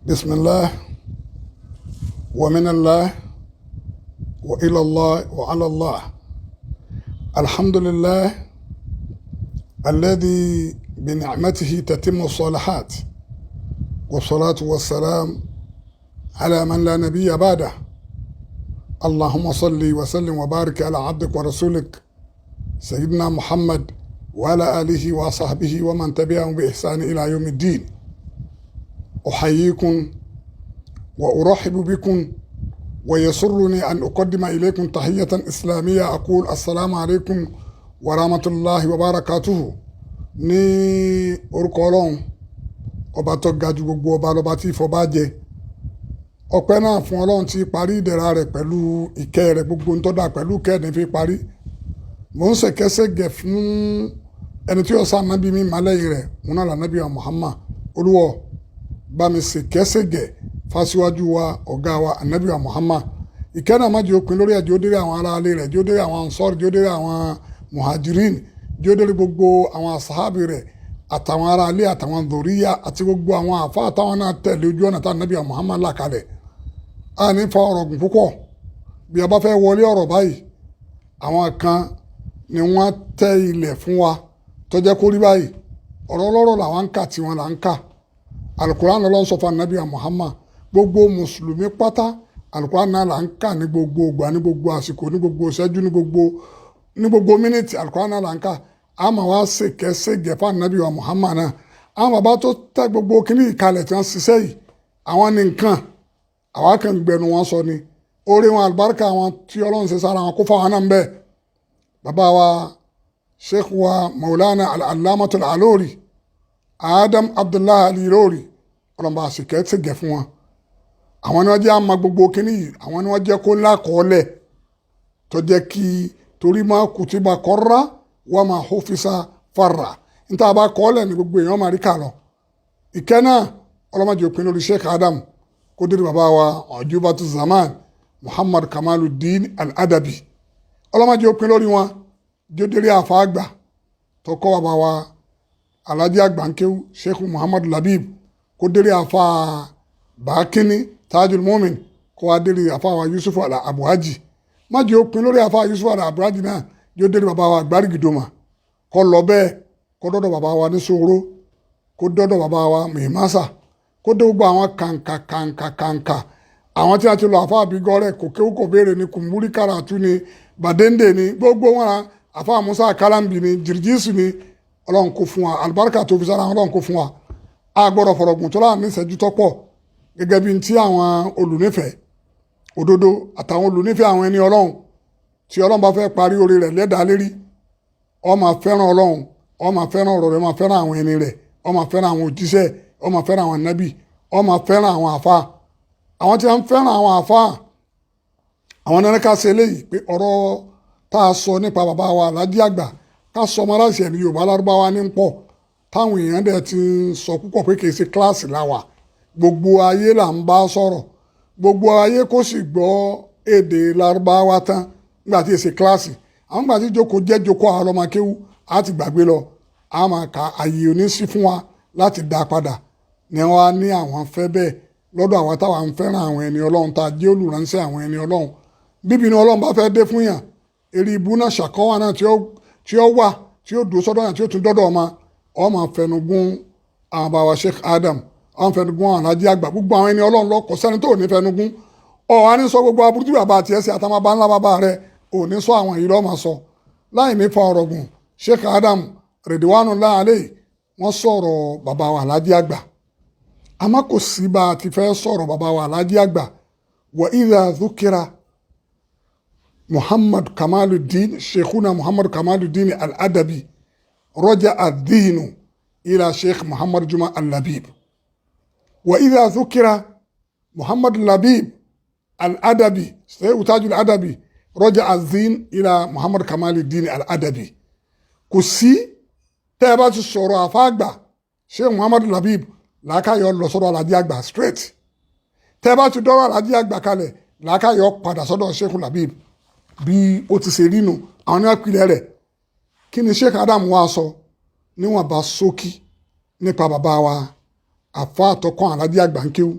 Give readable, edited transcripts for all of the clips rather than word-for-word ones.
بسم الله ومن الله وإلى الله وعلى الله. الحمد لله الذي بنعمته تتم الصالحات، والصلاة والسلام على من لا نبي بعده. اللهم صل وسلم وبارك على عبدك ورسولك سيدنا محمد وعلى آله وصحبه ومن تبعهم بإحسان إلى يوم الدين. أحييكم وأرحب بكم، ويسرني أن أقدم إليكم تحية إسلامية. أقول السلام عليكم ورحمة الله وبركاته. ní orúkọ Ọlọ́run ọba tó ga jù gbogbo ọba lọ́ba tí ìfọba jẹ. Ọpẹ́ náà fún Ọlọ́run tí parí ìdẹ̀ra rẹ̀ pẹ̀lú ìkẹ́ rẹ̀, gbogbo ń tọ́da pẹ̀lú kẹ́ẹ̀dì fi parí. Mò ń ṣèkẹ́ṣègẹ̀ fún ẹni tí ó sá nábì mi màlẹ́yìn rẹ̀, mo náà là nábì wa Muhammad. Olúwa bá mi ṣèkẹ́ṣègẹ̀ fásiwájú wa ọ̀gá wa ànábì wa Muhammad. Ìkẹ́ náà má jẹ́ òpin lórí ẹ̀, jẹ́ ó délé àwọn ará ilé rẹ̀, jẹ́ ó délé àwọn ansọ́rì, jẹ́ ó délé àwọn muhajirin, jẹ́ ó délé gbogbo àwọn asahabi rẹ̀ àtàwọn ará ilé àtàwọn dòríyà àti gbogbo àwọn àfa àtàwọn náà tẹ̀lé ojú ọ̀nà tá ànábì wa Muhammad là kalẹ̀. A ní fa ọ̀rọ̀ gùn púpọ̀. Bí a bá fẹ́ wọlé ọ̀rọ̀ báyìí, àwọn kan ni wọ́n tẹ ilẹ̀ fún wa tó jẹ́ kó rí báyìí. Ọ̀rọ̀ ọlọ́rọ̀ làwọn ń kà tí wọ́n là ń kà. Alukuran lọ́lọ́ sọ fún ànábì wa Muhammad. Gbogbo mùsùlùmí pátá alukuran náà là ń kà ní gbogbo ìgbà, ní gbogbo àsìkò, ní gbogbo ìṣẹ́jú, ní gbogbo mínítì. Alukuran náà là ń kà. A máa wá ṣèkẹ́ṣègẹ̀ fún ànábì wa Muhammad náà. Àwọn bàbá tó tẹ gbogbo kíní ìkalẹ̀ tí wọ́n ṣiṣẹ́ yìí, àwọn ní nǹkan àwa kan gbẹnu wọn sọ ni. Orí wọn àlùbáríkà wọn tí Ọlọ́run ṣe sára wọn kó fáwọn náà ń bẹ. Bàbá wa Sheikh wa Maulana al-Allamatul Alori Adam Abdullahi Alilori, Ọlọ́run bá ṣèkẹ́ṣègẹ̀ fún wọn. Àwọn ni wọ́n jẹ́ àmà gbogbo kíní yìí, àwọn ni wọ́n jẹ́ kó lákọọ́lẹ̀ tó jẹ́ kí torí máa kutiba qarra wa ma hufisa farra. Níta bá kọ́ọ́lẹ̀ ní gbogbo èèyàn máa rí kà lọ. Ìkẹ́ náà ọlọ́mọdé òpin lórí Sheikh Adam kó dé bàbá wa Ujubatu Zaman Muhammad Kamaluddin Al-Adabi. Ọlọ́mọdé òpin lórí wọn jódérí àfa àgbà tó kọ́ bàbá wa Alhaji Agbankewu Sheikh Muhammad Labib, kó délé àfa Bàákíní Tajul Mumin, kó wá délé àfa wa Yusuf Al-Abuhaji. Má jẹ́ òpin lórí àfa Yusuf Al-Abuhaji náà jódérí bàbá wa Gbarigidoma, kó lọ bẹ́ẹ̀ kó dọ́dọ̀ bàbá wa ní Soro, kó dọ́dọ̀ bàbá wa Mihimasa, kó dé gbogbo àwọn kàǹkà àwọn tí a ti lọ àfa àbígọ́rẹ̀ kò kéwú kò béèrè ní Kumburi Karatu ní Badende ní gbogbo wọn, àfa Musa Kalambi ní Jirjisu ní. Ọlọ́run kó fún wa àlùbáríkà tó fi sára Ọlọ́run kó fún wa. A gbọ́dọ̀ fọ̀rọ̀ gùn tó láàrin ìṣẹ́jú tó pọ̀, gẹ́gẹ́ bí ti àwọn olùnífẹ̀ẹ́ òdodo àtàwọn olùnífẹ̀ẹ́ àwọn ẹni Ọlọ́run tí Ọlọ́run bá fẹ́ parí orí rẹ̀ lẹ́dàá lérí. Ó máa fẹ́ràn Ọlọ́run, ó máa fẹ́ràn ọ̀rọ̀ rẹ̀, ó máa fẹ́ràn àwọn ẹni rẹ̀, ó máa fẹ́ràn àwọn òjíṣẹ́, ó máa fẹ́ràn àwọn nábì, ó máa fẹ́ràn àwọn àfa. Àwọn tí wọ́n fẹ́ràn àwọn àfa, àwọn náà ká ṣe eléyìí pé ọ̀rọ̀ tá a sọ nípa bàbá wa Alhaji àgbà ká sọ ọmọ aláṣẹ ní Yorùbá Lárúbáwá ní pọ̀, táwọn èèyàn dẹ̀ ti ń sọ púpọ̀ pé kìí ṣe kíláàsì láwà. Gbogbo ayé là ń bá sọ̀rọ̀, gbogbo ayé kò sì gbọ́ èdè Lárúbáwá tán nígbà tí èsì kíláàsì. Àwọn gbà tí jókòó jẹ́ jókòó àwọn ọmọ akéwú á ti gbàgbé lọ. A máa ka àyè òní sí fún wa láti dá padà. Ní wọ́n á ní àwọn fẹ́ bẹ́ẹ̀ lọ́dọ̀ àwọn táwa ń fẹ́ràn àwọn ẹni Ọlọ́run, tá a jẹ́ olùránṣẹ́ àwọn ẹni Ọlọ́run. Bíbí ni Ọlọ́run bá fẹ́ dé fún yàn, èrè ìbú náà ṣàkọ́wà náà tí ó wà tí ó dùn sọ́dọ̀ yàn tí ó tún dọ́dọ̀ ọmọ fẹnugún àwọn bàbá Sheikh Adam, àwọn fẹnugún àwọn Alhaji àgbà, gbogbo àwọn ẹni Ọlọ́run lọ́kọ̀ sẹ́ni tó ní fẹnugún. Á ní sọ gbogbo aburú tí bàbá àti ẹsẹ̀ àtàwọn bá ńlá bàbá rẹ̀ ò ní sọ àwọn yìí lọ́ọ́ sọ. Láì ní fa ọ̀rọ̀ gùn, Sheikh Adam Ridwanullahi alayhi wọ́n sọ̀rọ̀ bàbá wa Alhaji àgbà. Àmọ́ kò sí bá a ti fẹ́ sọ̀rọ̀ bàbá wa Alhaji àgbà. Wa idha dhukira Muhammad Kamaluddin, Sheikhuna Muhammad Kamaluddin Al-Adabi, raja ad-dinu ila Sheikh Muhammad Juma Al-Labib. Wa idha dhukira Muhammad Labib Al-Adabi, Sheikh Tajul Adabi, raja ad-din ila Muhammad Kamaluddin Al-Adabi. Kò sí tẹ́ ẹ bá ti sọ̀rọ̀ àfáàgbà Sheikh Muhammad Labib làákàyọ̀ lọ sọ́dọ̀ Alhaji àgbà straight. Tẹ́ ẹ bá ti dọ́rọ̀ Alhaji àgbà kalẹ̀ làákàyọ̀ padà sọ́dọ̀ Sheikh Labib. Bí ó ti ṣe rínu àwọn ní àpilẹ̀ rẹ̀. Kí ni Sheikh Adam wá sọ níwọ̀n bá ṣókí nípa bàbá wa àfa àtọkàn Alhaji Agbankewu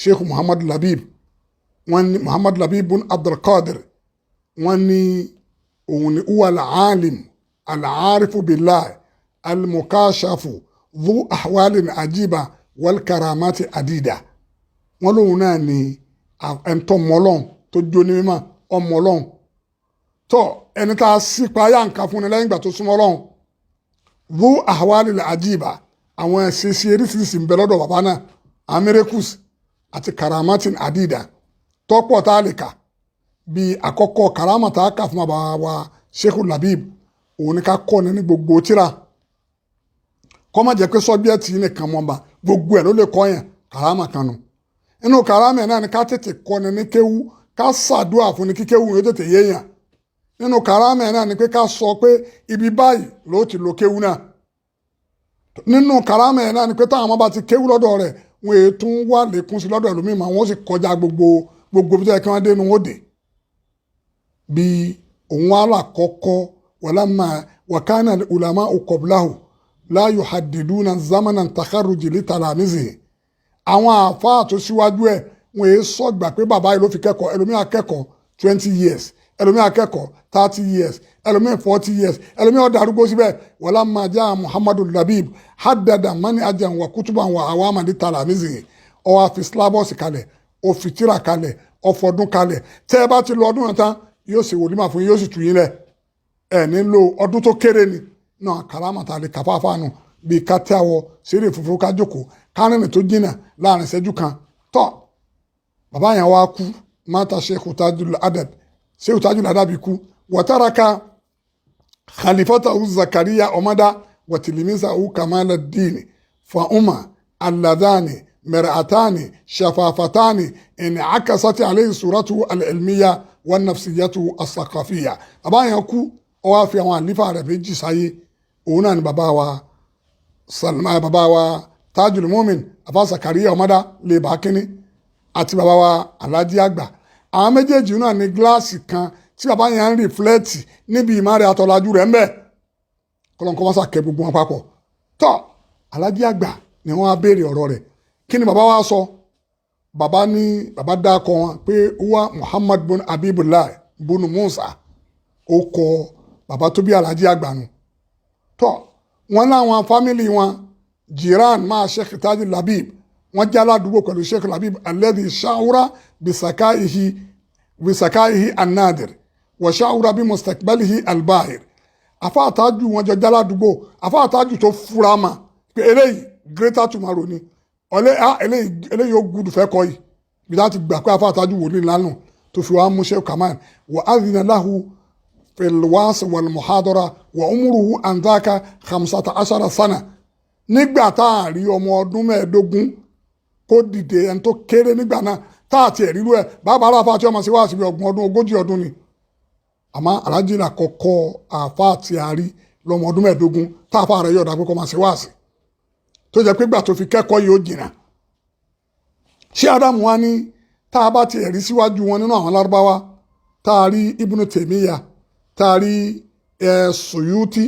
Sheikh Muhammad Labib wọ́n ní Muhammad Labib bin Abdulkadir wọ́n ní òun ni huwa al-alim al-arifu billah al-mukashafu dhu ahwalin ajiba wal karamati adida wọ́n lóun náà ní ẹ̀ńtọ́ mọ́lọ́n tó jóni mímọ́ ọmọlọ́n tó ẹni tá a sì payá nǹkan fún ni lẹ́yìn ìgbà tó súnmọ́ lọ́hùn dhu ahwalin ajiba àwọn ẹ̀ṣẹ̀ṣẹ̀ eríṣiríṣi ń bẹ lọ́dọ̀ bàbá náà amírẹ́kùs àti karamatin adida tọ́pọ̀ tá a lè kà bí àkọ́kọ́ karama tá a kà fún bàbá wa Sheikh Labib òun ni ká kọ́ ni ní gbogbo tíra kọ́ má jẹ́ pé sọ́bíẹ̀tì nìkan mọ́ bá gbogbo ẹ̀ ló lè kọ́ yẹn karama kan nù inú karama ẹ̀ náà ni ká tètè kọ́ ni ní kéwú ká ṣàdúrà fún ni kíkéwú yóò tètè yéèyàn nínú karama ẹ̀ náà ni pé ká sọ pé ibi báyìí ló ti lo kéwú náà nínú karama ẹ̀ náà ni pé táwọn ọmọ bá ti kéwú lọ́dọ̀ rẹ̀ wọ́n èé tún wà lékún sí lọ́dọ̀ ẹlòmíì mà wọ́n sì kọjá gbogbo bí tó yẹ kí wọ́n dé nu wọ́n dé bí òun alákọ̀ọ́kọ́ walamma wakana ulama qablahu la yuhaddiduna zamanan takharruji li talamizihi àwọn àfáà tó síwájú ẹ̀ wọ́n èé sọ̀gbà pé bàbá yìí ló fi kẹ́kọ̀ọ́ ẹlòmíì akẹ́kọ̀ọ́ 20 years ẹlòmíì akẹ́kọ̀ọ́ 30 years ẹlòmíì 40 years ẹlòmíì ọ̀dà arúgbó síbẹ̀ walamma jaa Muhammadu Labib haddada manhajan wa kutuban wa awaman li talamizihi ó wá fi syllabus kalẹ̀ ó fi tírà kalẹ̀ ó fọdún kalẹ̀ tẹ́ ẹ bá ti lọ ọdún yẹn tán yóò ṣe wòlímà fún yín yóò sì tù yín lẹ̀ ẹ̀ nílò ọdún tó kéré ni náà kàrámàtà lè kàfáfá nù bíi ká tẹ́ àwọ̀ ṣeré fúnfún ká jókòó kárìnrìn tó jìnnà láàrin ìṣẹ́jú kan tọ́ bàbá yẹn wá kú mata Sheikh Tajul Adab kú wàtàràkà khalifatahu Zakariya ọmọdá wàtìlímísàhu Kamaluddin fa'uma alladhani مرأتان شفافتان انعكست عليه صورته العلمية والنفسية الثقافية bàbá yẹn kú ó wá fi àwọn àlífà rẹ̀ méjì sáyé òun náà ni bàbá wa Tajul Mumin afa Zakariya ọmọdá lè bá kínní àti bàbá wa Alhaji àgbà àwọn méjèèjì náà ní gíláàsì kan tí bàbá yẹn ń rìflẹ́tì níbi ìmárè àtọ́lájú rẹ̀ ń bẹ kọ́lọ́nkọ́ wọ́n sàkẹ́ gbogbo wọn papọ̀ tọ́ Alhaji àgbà ni wọ́n á béèrè ọ̀rọ̀ rẹ̀ kí ni bàbá wa sọ bàbá dákọ wọn pé wá Muhammad bin Habibullah bin Musa ó kọ bàbá tó bí Alhaji àgbà nù tọ wọn láwọn fámìlì wọn jiran máa Sheikh Tajul Labib wọn jẹ́ aládùúgbò pẹ̀lú Sheikh Labib alladhi sha'ura bisakaihi an-nadir wa sha'ura bi mustaqbalihi al-bahir afa àtàjù wọn jọ jẹ́ aládùúgbò afa àtàjù tó fura mà pé eléyìí greater tomorrow ni eléyìí ó gudu fẹ́ kọ́ yìí bí láti gbà pé afa àtàjù wò ní lánà tó fi wá mú Sheikh Kamal wa adhina lahu fil was wal muhadara wa umruhu an dhaka 15 sana nígbà tá a rí ọmọ ọdún 15 kó dìde ẹni tó kéré nígbà náà tá a tiẹ̀ ríru ẹ̀ bàbá aláfa tí ọmọ sí wá síbi ọgbọ̀n ọdún 40 ọdún ni àmọ́ Alhaji là kọ́kọ́ àfa àti àrí lọ́mọ ọdún 15 tá a fa rẹ̀ yọ̀ọ̀dà pé kọ́ máa ṣe wá sí tó jẹ́ pé gbà tó fi kẹ́kọ̀ọ́ yìí ó jìnnà ṣé Ádámù wá ní tá a bá ti ẹ̀rí síwájú wọn nínú àwọn lárúbáwá tá a rí Ibnu Taymiya tá a rí Suyuti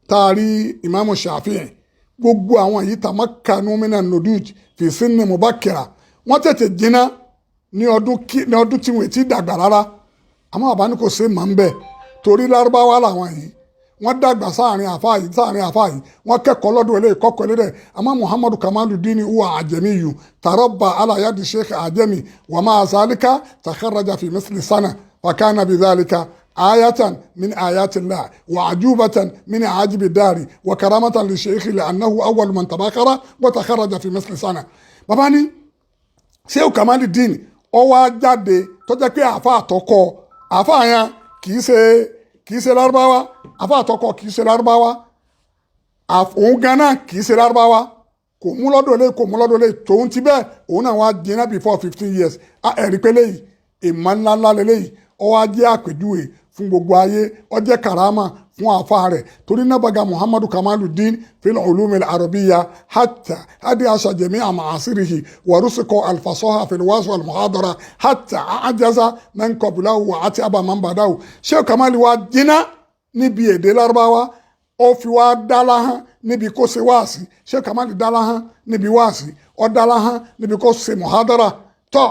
tá a rí Imamu Shafi'i gbogbo àwọn yìí tamakkanu minan nuduj fi sinni mubakkira wọ́n tètè jiná ní ọdún tí wọ́n ti dàgbà rárá àmọ́ bàbá ní kò sí màá ń bẹ̀ torí lárúbáwá làwọn yìí wọ́n dàgbà sáàrin àfáà yìí wọ́n kẹ́kọ̀ọ́ lọ́dún eléyìí kọ́kọ́ lédè àmọ́ Muhammadu Kamaluddin huwa ajamiyyu tarabba ala yadi sheikh ajami wa ma'a zalika takharraja fi misli sana wa kana bidhalika ayatan min ayatillah wa ajubatan min ajibi dari wa karamatan li sheikh li'annahu awwal man tabakhara wa takharraja fi misli sana bàbá ní Sheikh Kamaluddin ó wá jáde tó jẹ́ pé àfáà tọkọ àfáà yẹn kì í ṣe lárúbáwá àfa àtọkọ kì í ṣe lárúbáwá òun ganan kì í ṣe lárúbáwá kò mú lọ́dọ̀ lé tòun ti bẹ́ẹ̀ òun náà wá jiná before 15 years ẹ̀rí pé léyìí ìmọ̀ ńláńlá lélẹ́yìí ó wá jẹ́ àpèjúwe fún gbogbo ayé ó jẹ́ karama fún àfa rẹ̀ torí nábàgà Muhammadu Kamaluddin fil ulum al-arabiyya hatta hadi asha jami'a ma'asirihi wa rusiko al-fasaha fil was wal muhadara hatta ajaza man qablahu wa atiaba man badahu Sheikh Kamal wá jiná níbi èdè lárúbáwá ó fi wá dálá hán níbi kó ṣe wáàsí Sheikh Kamali dálá hán níbi wáàsí ó dálá hán níbi kó ṣe muhadara tó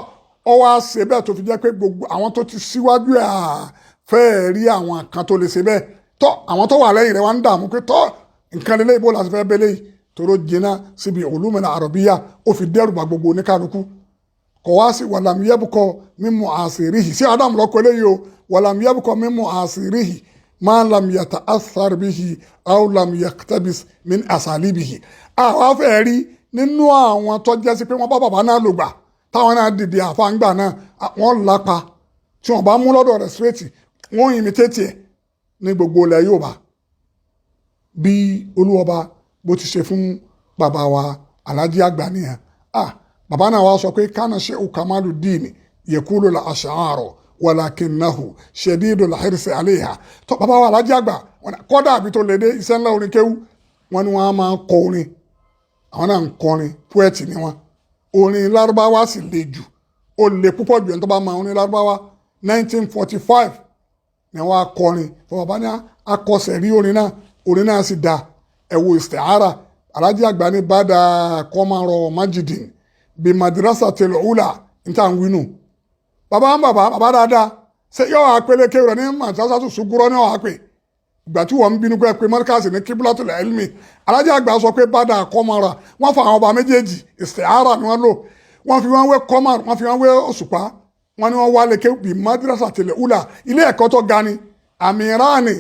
ó wá ṣe bẹ́ẹ̀ tó fi jẹ́ pé gbogbo àwọn tó ti síwájú ẹ̀ fẹ́ẹ́ rí àwọn kan tó lè ṣe bẹ́ẹ̀ tó àwọn tó wà lẹ́yìn rẹ̀ wá ń dààmú pé tó nǹkan lélẹ́ ìbò láti fẹ́ bẹ́lẹ́ yìí tóró jìnnà síbi ulumul arabiyya ó fi dẹ́rù bá gbogbo oníkálukú kò wá sí wàlàm yẹ́bùkọ mímú àṣíríhì sí Adam lọ́kọ́ eléyìí o wàlàm yẹ́bùkọ mímú àṣíríhì máa lam yàtà àṣàrìbìhì aw lam yaqtabis min àṣàlìbìhì. àwọn afẹ́ rí nínú àwọn tó jẹ́ sí pé wọ́n bá bàbá náà lò gbà táwọn náà dìde àfáǹgbà náà wọ́n lápa tí wọ́n bá mú lọ́dọ̀ rẹ̀ straight wọ́n imitate ẹ̀ ní gbogbo ilẹ̀ Yorùbá bí olúwọba bó ti ṣe fún bàbá wa Alhaji àgbà nìyẹn. bàbá náà wá sọ pé kánà Sheikh Kamaluddin yaqulu al-ash'ara walakinnahu shadidul hirsi alayha tó bàbá wa Alhaji àgbà kọ́dà àbí tó lè dé iṣẹ́ ńlá orin kéwú wọn ni wọ́n á máa kọ orin àwọn náà ń kọrin poet ni wọn orin lárúbáwá sì le jù ó le púpọ̀ jù ẹni tó bá máa orin lárúbáwá 1945 ni wọ́n á kọrin fún bàbá ní akọsẹ̀ rí orin náà sì da ẹ̀wò isti'ara Alhaji àgbà ní bàdà kọ́márọ̀ majidin bí madrasa tẹ̀lé ọ̀la níta ń wínú bàbá dáadáa ṣe yọ àpẹẹlẹ kéwìrẹ ní madrasa tó sugurọ ní ọ̀hà pé ìgbà tí wọ́n ń bínú pé mọ́ríkàsì ní kíbulatul ilmi Alhaji àgbà sọ pé bàdà kọ́márọ̀ wọ́n fa àwọn ọba méjèèjì isti'ara ni wọ́n lò wọ́n fi wọ́n wé kọ́márọ̀ wọ́n fi wọ́n wé òṣùpá wọ́n ní wọ́n wá lékè bí madrasa tẹ̀lé ọ̀la ilé ẹ̀kọ́ tó ga ni àmìránì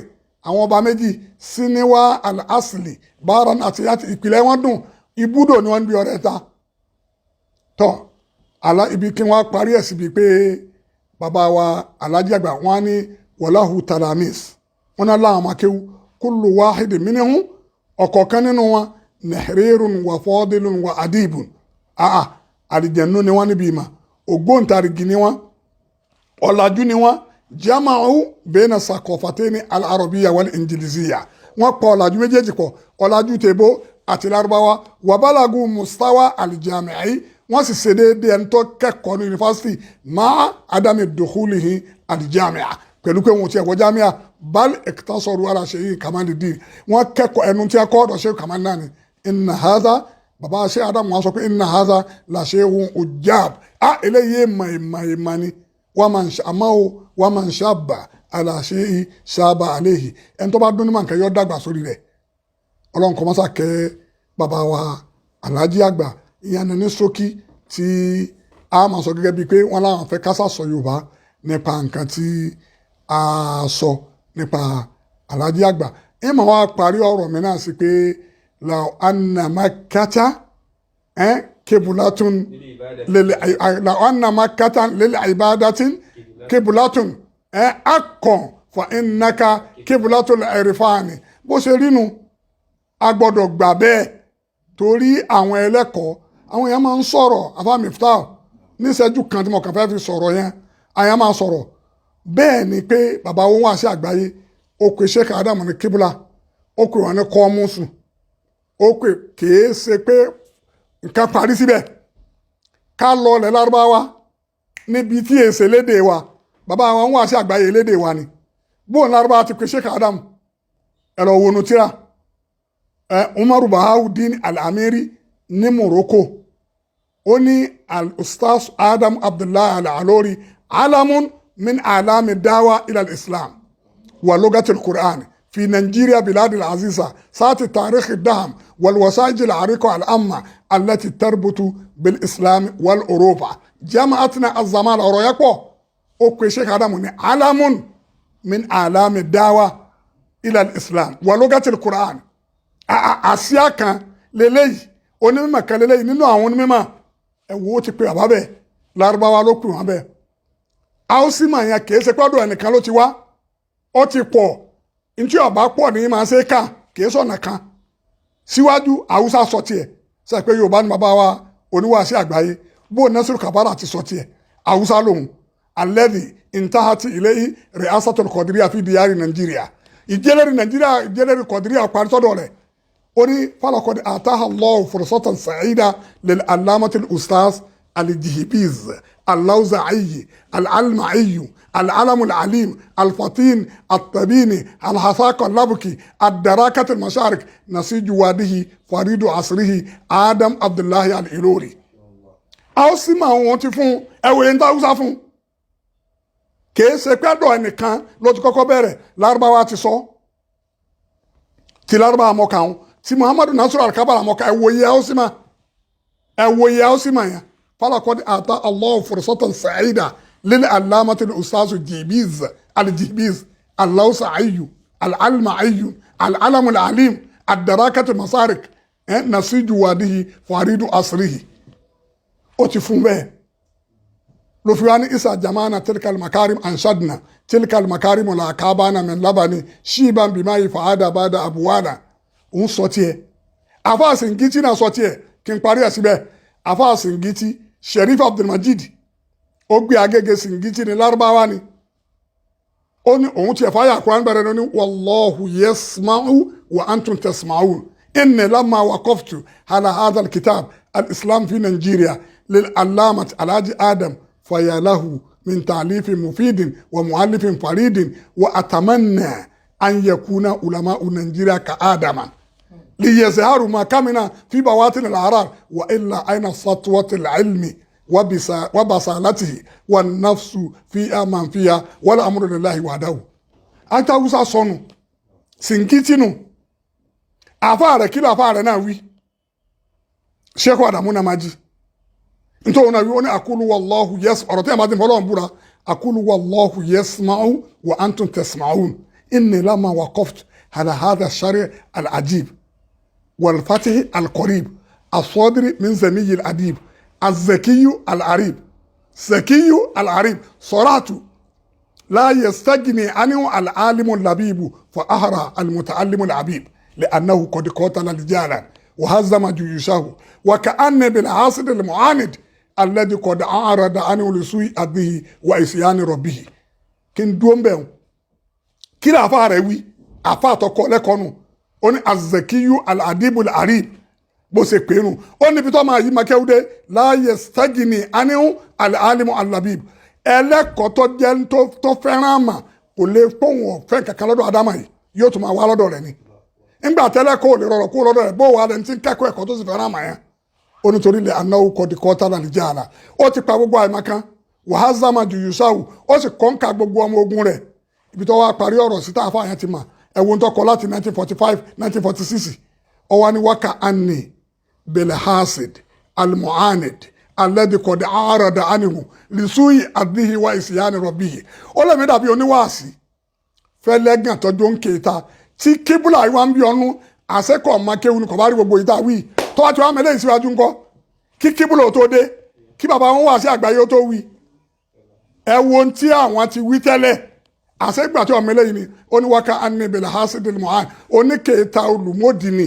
àwọn ọba méjì síníwá al-asli báran àti ìpìlẹ̀ wọn dùn ibùdó ni wọ́n ń bí ọ̀rẹ́ ta tọ́ ibi kí wọ́n parí ẹ̀ síbi pé bàbá wa Alhaji àgbà wọ́n ní wàláhù talamis wọ́n náà láwọn akéwú kullu wahidin minhum ọ̀kọ̀ọ̀kan nínú wọn nahrirun wà fadilun wà adibun àlìjẹ̀nú ni wọ́n níbi ìmọ̀ ògbóǹtarìgì ni wọ́n ọ̀làjú ni wọ́n jama'u bayna saqafatayni al-arabiyya wal-injiliziyya wọ́n pọ̀ ọ̀làjú méjèèjì pọ̀ ọ̀làjú tèbó àti lárúbáwá wàbálàgù mustawa al-jami'i wọ́n sì ṣe déédéé ẹni tó kẹ́kọ̀ọ́ ní yunifásitì máa adami dukhulihi al-jami'a pẹ̀lú pé wọn ti ẹ̀kọ́ jami'a bal iktasaru ala Sheikh Kamaluddin wọ́n kẹ́kọ̀ọ́ ẹnu tí a kọ́ ọ̀dọ̀ Sheikh Kamal náà ni inna hadha bàbá Sheikh Adam wọn sọ pé inna hadha la shay'un ujab eléyìí ìmọ̀ ni wọ́n máa ń ṣàbà aláṣẹ ṣàbà àléhì ẹni tó bá dún ní màá kẹ́ yọ dàgbà sórí rẹ̀ ọlọ́run kọ́ mọ́sá kẹ́ bàbá wa Alhaji àgbà ìyẹn ní ṣókí tí a máa sọ gẹ́gẹ́ bíi pé wọ́n láwọn fẹ́ kásá sọ Yorùbá nípa nǹkan tí a sọ nípa Alhaji àgbà ìmọ̀ wa parí ọ̀rọ̀ mi náà sí pé law anna makkata kibulatun law anna makkata lil ibadatin kibulatun akon fa innaka kibulatul irfani bó ṣe rínu a gbọ́dọ̀ gbà bẹ́ẹ̀ torí àwọn ẹlẹ́kọ̀ọ́ àwọn èèyàn máa ń sọ̀rọ̀ afámifta níṣẹ́jú kan tí mo kàn fẹ́ fi sọ̀rọ̀ yẹn àyàn máa sọ̀rọ̀ bẹ́ẹ̀ ni pé bàbá wọn wá sí àgbáyé ó pe Sheikh Adam ní kíbula ó pe wọn ní kọ́mùsù ó pe kìí ṣe pé nǹkan parí síbẹ̀ ká lọ ilẹ̀ lárúbáwá níbi tí èsè lédè wa bàbá wọn wá sí àgbáyé lédè wa ni bóun lárúbáwá ti pe Sheikh Adam ẹ̀rọ wọnú tíra Umaru Bahauddin al-Amiri ní Morocco ó ní al-Ustaz Adam Abdullahi al-Alori alamun min alami dawa ila al-Islam wa lugati al-Qur'an في نيجيريا بلاد العزيزة ساعة تاريخ الدهم والوسائج العريقة الأمة التي تربط بالإسلام والأوروبا جمعتنا الزمان أرويكو أوكي شيخ آدم علم من أعلام الدعوة إلى الإسلام ولغة القرآن أسياكا للي onímọ̀ kan lélẹ́yìn nínú àwọn onímọ̀ ẹ̀wọ́ ti pe àbá bẹ́ẹ̀ lárúbáwá ló pè wọ́n bẹ́ẹ̀ áùsímà yẹn kìí ṣe pọ́dọ̀ ẹnìkan ló ti wá ó ti pọ̀ ntí ọba pọ̀ ní máa ṣe kà kìí sọ̀nà kan síwájú haúsá sọ tiẹ̀ sọ pé yorùbá ni bàbá wa oníwàásí àgbáyé bó nasiru kabara ti sọ tiẹ̀ haúsá lòun alẹ́dì intahati ilayhi ri'asatul qadiriya fi diyari nàìjíríà ìjẹ́lẹ̀rì kọ̀dìríà parí sọ́dọ̀ rẹ̀ ó ní falakọ̀dì àtàhà Allahu fursatan sa'ida lil alamatil ustaz الجهبيز اللوزعي العلمعي العلم العليم الفطين الطبيني الحساق اللبكي الدراكة المشارك نسيج واده فريد عصره آدم عبد الله الإلوري أو سيما وانتي فون أو ينتا وزافون كي سيكادو ẹnìkan ló ti kọ́kọ́ bẹ̀rẹ̀ Lárúbáwá ti sọ ti Lárúbáwá mọ́kàn ti Muhammadu Nasiru Al-Kabara mọ́kàn ẹ̀wòye أوسما yẹn فلقد أعطى الله فرصة سعيدة للعلامة الأستاذ الجهبيز اللوسعي العلمعي العلم العليم الدراكة المسارك نسيج واده فريد عصره أتفهم به لفيان إسا جمانا تلك المكارم أنشدنا تلك المكارم لا كابانا من لبن شيبا بما فعاد بعد أبوانا ونصوتيه أفا سنجيتي نصوتيه كن قارئ سبه أفا سنجيتي Sherif Abdulmajid ó gbé Agége Sìngítì ní Lárúbáwá ni ó ní òun tiẹ̀ fáyà Kùránì bẹ̀rẹ̀ ní wallahu yasma'u wa antum tasma'un inni lamma waqaftu ala hadha alkitab alislam fi Nigeria lil allamat alhaji Adam fayalahu min ta'lifin mufidin wa mu'allifin faridin wa atamanna an yakuna ulama'u Nigeria ka Adama ليظهروا ما كمنا في بواطن الأعرار وإلا أين سطوة العلم وبصالته والنفس في أمان فيها والأمر لله وحده أنت أوسع صنو سنكتنو أفعل كلا أفعل ناوي شيخ وادمونا ماجي انتو ناوي أقول والله يسمع أرتي ما دين فلان بورا أقول والله يسمع وأنتم تسمعون إني لما وقفت على هذا الشرع العجيب والفتح القريب الصادر من زمي الأديب الزكي العريب زكي العريب صراحة لا يستغني عنه العالم اللبيب فأهرى المتعلم العبيب لأنه قد قاتل رجالا وهزم جيوشه وكأن بالعاصر المعاند الذي قد أعرض عنه لسوء أبيه وإسيان ربه كن دوم بهم كلا أفاري أفاتو لكونو ó ní azakiyu aladibu alarib bó ṣe pé nu ó níbi tó máa yí makẹ́wúdé láàyè stagini anihu alalimu alabib ẹlẹ́kọ̀ọ́ tó jẹ́ tó fẹ́ràn àmà kò lè pòun ọ̀fẹ́ kankan lọ́dọ̀ adama yìí yóò tún máa wá lọ́dọ̀ rẹ̀ ni nígbà tẹ́lẹ̀kọ́ ò lè rọrọ̀ kó lọ́dọ̀ rẹ̀ bó wà lẹ́ni tí ń kẹ́kọ̀ọ́ ẹ̀kọ́ tó sì fẹ́ràn àmà yẹn ó nítorí lè anáwó kọ́ tálà lè jẹ́ àlà ó ti pa gbogbo àìmọ̀kan wàhálà jùyùsáwù ó sì kọ́ńkà gbogbo ọmọ ogun rẹ̀ ibi tó wá parí ọ̀rọ̀ sí táàfà yẹn ti mà ẹ̀wọ̀n tó kọ láti 1945 1946 ọwọ́ ni wákà anni belhasid almuhanid alẹ́dìkọ̀dé àárọ̀dà ánìhù lìsúyì àdìhì wa ìsìyáni rọ̀bìhì ó lè mí dàbí oníwàásí fẹ́lẹ́gàn tọ́jú ń kéta tí kíbùlà ìwà ń bí ọnú àṣẹ́kọ̀ ọ̀mákéwu ni kò bá rí gbogbo ìta wí tó wá tí wọ́n mẹ́lẹ́ ìsíwájú ńkọ́ kí kíbùlà ò tó dé kí bàbá wọn wà sí àgbáyé ó tó wí ẹ̀wọ̀n tí àwọn ti wí tẹ́lẹ̀ àṣẹgbà tí ọmọ eléyìí ni ó ní wákà anibele hasidil mohan oníkèéta olùmọ́dìní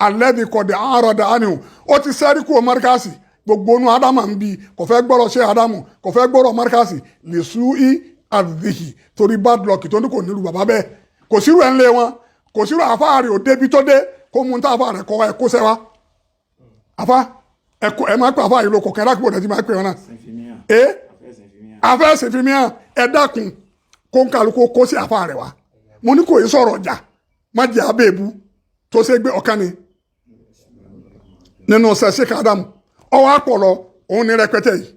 alẹ́dìkọ̀dẹ̀ àárọ̀dà ánìhùn ó ti sẹ́rí kú mọ́ríkàsì gbogbo onú ádámà ń bi kò fẹ́ gbọ́rọ̀ ṣe ádámù kò fẹ́ gbọ́rọ̀ mọ́ríkàsì lè sú í àdìhì torí bad luck tó ní kò nílùú bàbá bẹ́ẹ̀ kò sírù ẹ̀ ń lé wọn kò sírù àfáàrí ò débi tó dé kó mú tá àfáà rẹ̀ kọ́ ẹ kó sẹ́wà àfá ẹ máa pè àfáà yìí ló kọ̀kẹ́ lákìbò rẹ̀ ti máa pè wọn náà afẹ́ sèfìmíà ẹ dákun kó ń kálukú kó sí àfáà rẹ̀ wá mo ní kò yí sọ̀rọ̀ ọjà má jẹ́ abẹ́ẹ̀bú tó ṣe gbé ọ̀kan ni nínú Sheikh Adam ọwọ́ àpọ̀lọ òun ní rẹpẹtẹ yìí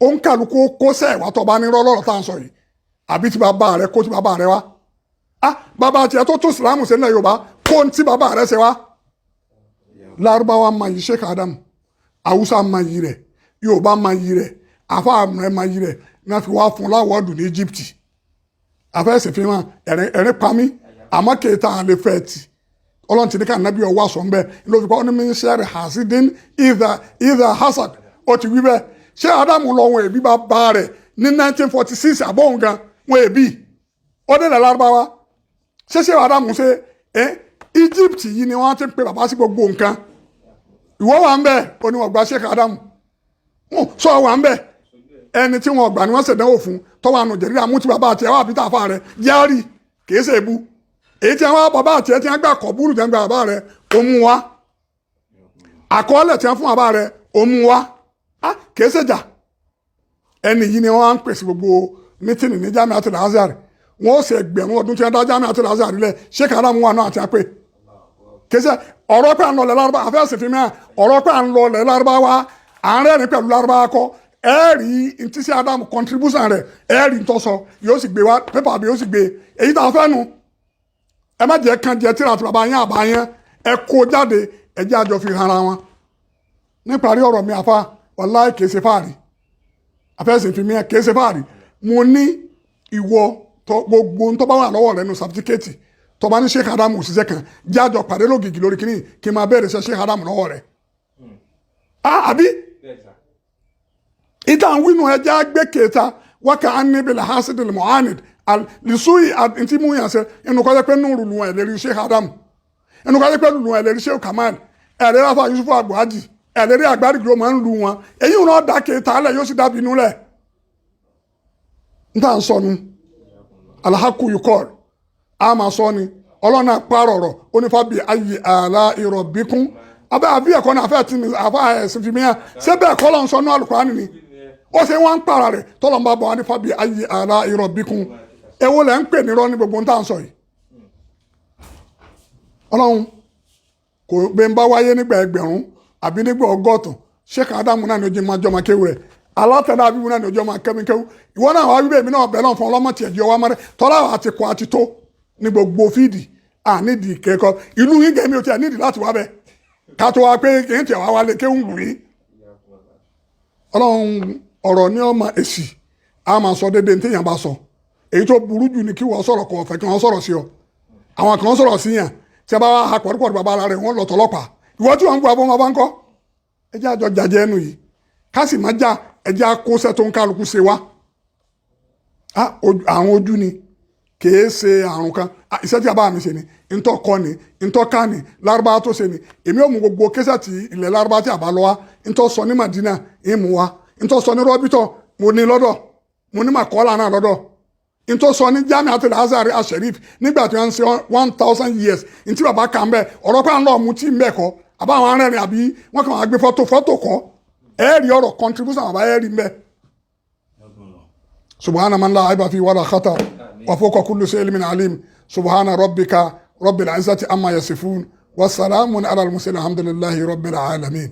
ó ń kálukú kó sẹ́ wá tó bá ní rọ́lọ́rọ̀ tá à ń sọ yìí àbí tí bàbá rẹ̀ kó tí bàbá rẹ̀ wá bàbá tiẹ̀ tó ìsìlámù sílẹ̀ Yorùbá kó ń tí bàbá rẹ̀ ṣe wá Lárúbáwá máa yí Sheikh Adam Haúsá máa yí rẹ̀ Yorùbá máa yí rẹ̀ àfáà rẹ̀ máa yí rẹ̀ náà fi wá fún láwọ́ọ̀dù ní Egypt afẹ́sẹ̀ fi hàn ẹ̀rín pamí àmọ́ kèéta àlè fẹ́ ti ọlọ́run ti ní ká nàbí ọwọ́ àṣọ ńbẹ ló fi kọ́ ọ́ ní mínísírì hasidin ìdá hasad ó ti wí bẹ́ẹ̀ ṣé Ádámù lọ wọn èbí bá bá rẹ̀ ní 1946 àbọ̀hún gan wọn èbí ó dé Lárúbáwá ṣé Ádámù ṣe Egypt yìí ni wọ́n ti ń pe bàbá sí gbogbo nǹkan ìwọ wà ń bẹ̀ ó ní wọ́n gba Sheikh Ádámù sọ wà ń bẹ̀ ẹni tí wọn gbà ni wọ́n ṣèdánwò fún tọ́wọ́ àánú jẹ̀rí àmúti bàbá àti ẹwà àbí tàfà rẹ̀ yáàrì kìí ṣe ebú èyí tí wọn bàbá àti ẹ tí wọn gbà kọ búrú jẹ́ ń gba bàbá rẹ̀ ó mú wá àkọọ́lẹ̀ tí wọn fún bàbá rẹ̀ ó mú wá kìí ṣèjà ẹni yìí ni wọ́n á ń pèsè gbogbo mítìnì ní Jamiatul Azhar wọ́n ó ṣe ẹgbẹ̀rún ọdún tí wọ́n dá Jamiatul Azhar lẹ̀ Sheikh Adam wà náà àti àpè kìí ṣe ọ̀rọ̀ pé à ń lọ lẹ̀ lárúbáwá àfẹ́sì fi mìíràn ọ̀rọ̀ pé à ń lọ lẹ̀ lárúbáwá à ń rẹ́rìn pẹ̀lú lárúbáwá kọ́ ẹ̀ẹ́rì ntí sí Adam contribution rẹ̀ ẹ̀ẹ́rì ntọ́sọ yóò sì gbé wá pépà bí yóò sì gbé èyí tá a fẹ́ nu ẹ má jẹ́ kan jẹ́ tíra àti bàbá yẹn àbá yẹn ẹ kó jáde ẹ jẹ́ àjọ fi hàn ara wọn níparí ọ̀rọ̀ mi àfa wàláì kìí ṣe fáàrí àfẹ́sìn fi mi kìí ṣe fáàrí mo ní ìwọ gbogbo tó bá wà lọ́wọ́ rẹ nu sàfitíkẹ́ẹ̀tì tó bá ní Sheikh Adam òṣìṣẹ́ kan jẹ́ àjọ pàdé lógìgì lórí kínní kí n máa bẹ̀rẹ̀ ṣe Sheikh Adam lọ́wọ́ rẹ̀ àbí ìtàn wínú ẹ jẹ́ àgbẹ̀ kẹta wákà á níbi làhásídìí muhammed lisuyi ntí mú yàn sẹ ẹnu kọjá pé nùrù lù ẹ lérí Sheikh Adam ẹnu kọjá pé lù ẹ lérí Sheikh Kamal ẹ lérí afa Yusufu Agbohaji ẹ lérí agbárí gbòó máa ń lu wọn èyí wọn dà kéta lẹ yóò sì dàbí inú lẹ n tà ń sọ nu alahaku yukọr a máa sọ ni ọlọ́nà pààrọ̀rọ̀ onífàbí ayé àlà ìrọ̀bíkún abẹ́ àbí ẹ̀kọ́ náà afẹ́ tí mi àfa ẹ̀sìn fi mi hàn ṣé bẹ́ẹ̀ kọ́ lọ́n sọ ní Al-Qur'ani ni ó ṣe wọ́n ń para rẹ̀ tọ́lọ́mbà bọ̀ wá ní fàbí ayé àlà ìrọ̀bíkún èwo lẹ́ ń pè ní rọ́ ní gbogbo ń tà ń sọ yìí ọlọ́run kò gbé ń bá wáyé nígbà ẹgbẹ̀rún àbí nígbà ọgọ́tùn Sheikh Adam náà ní ojú máa jọmọ kéwù rẹ̀ alátẹ̀dá àbíbu náà ní ojú máa kẹ́mi kéwù ìwọ náà wá wíbẹ̀ mi náà bẹ̀ lọ́n fún ọlọ́mọ tiẹ̀ di ọwọ́ mọ́rẹ́ tọ́lá àti kọ́ àti tó ní gbogbo fídì ànídìí kẹ́kọ̀ọ́ ìlú yín gẹ̀mí ò tiẹ̀ nídìí láti wá bẹ́ẹ̀ ká tó wá pé kì í tiẹ̀ wá wálé kéwù lù yín ọlọ́run ọ̀rọ̀ ní ọmọ èsì a máa sọ déédéé ní téèyàn bá sọ èyí tó burú jù ní kí wọ́n sọ̀rọ̀ kọ̀ ọ̀fẹ́ kí wọ́n sọ̀rọ̀ sí ọ àwọn kan sọ̀rọ̀ sí yàn tí a bá wá pọ̀rọ̀pọ̀rọ̀ bàbá ara rẹ̀ wọ́n lọ tọlọ́pàá ìwọ tí wọ́n ń gbọ́ abọ́ wọn bá ń kọ́ ẹ jẹ́ àjọ jàjẹ́ ẹnu yìí ká sì má já ẹ jẹ́ àkóṣẹ́ tó ń kálukú ṣe wá àrùn ojú ni kìí ṣe àrùn kan iṣẹ́ tí a bá mi ṣe ni ntọ́ kọ́ ni ntọ́ ká ni lárúbá tó ṣe ni èmi ò mú gbogbo kẹsẹ̀ tí ilẹ̀ lárúbá tí a bá lọ wá ntọ́ sọ ní Madina ń mú wa ntọ́ sọ ní rọ́bítọ̀ mo ní lọ́dọ̀ mo ní màkọ́lá náà lọ́dọ̀ ntọ́ sọ ní Jamiatul Azhar Al-Sharif nígbà tí wọ́n ń ṣe 1000 years ntí bàbá kà ń bẹ̀ ọ̀rọ̀ pé à ń lọ mú tí ń bẹ̀ kọ́ àbá àwọn arìnrìn àbí wọ́n kàn wá gbé fọ́tò kọ́ ẹ̀ẹ́rì ọ̀rọ̀ contribution àbá ẹ̀ẹ́rì ń bẹ̀. subhana man la aiba fi wala khatar wa fawqa kulli shay'in min alim subhana rabbika rabbil izzati amma yasifun wa salamun ala al-mursalin alhamdulillahi rabbil alamin.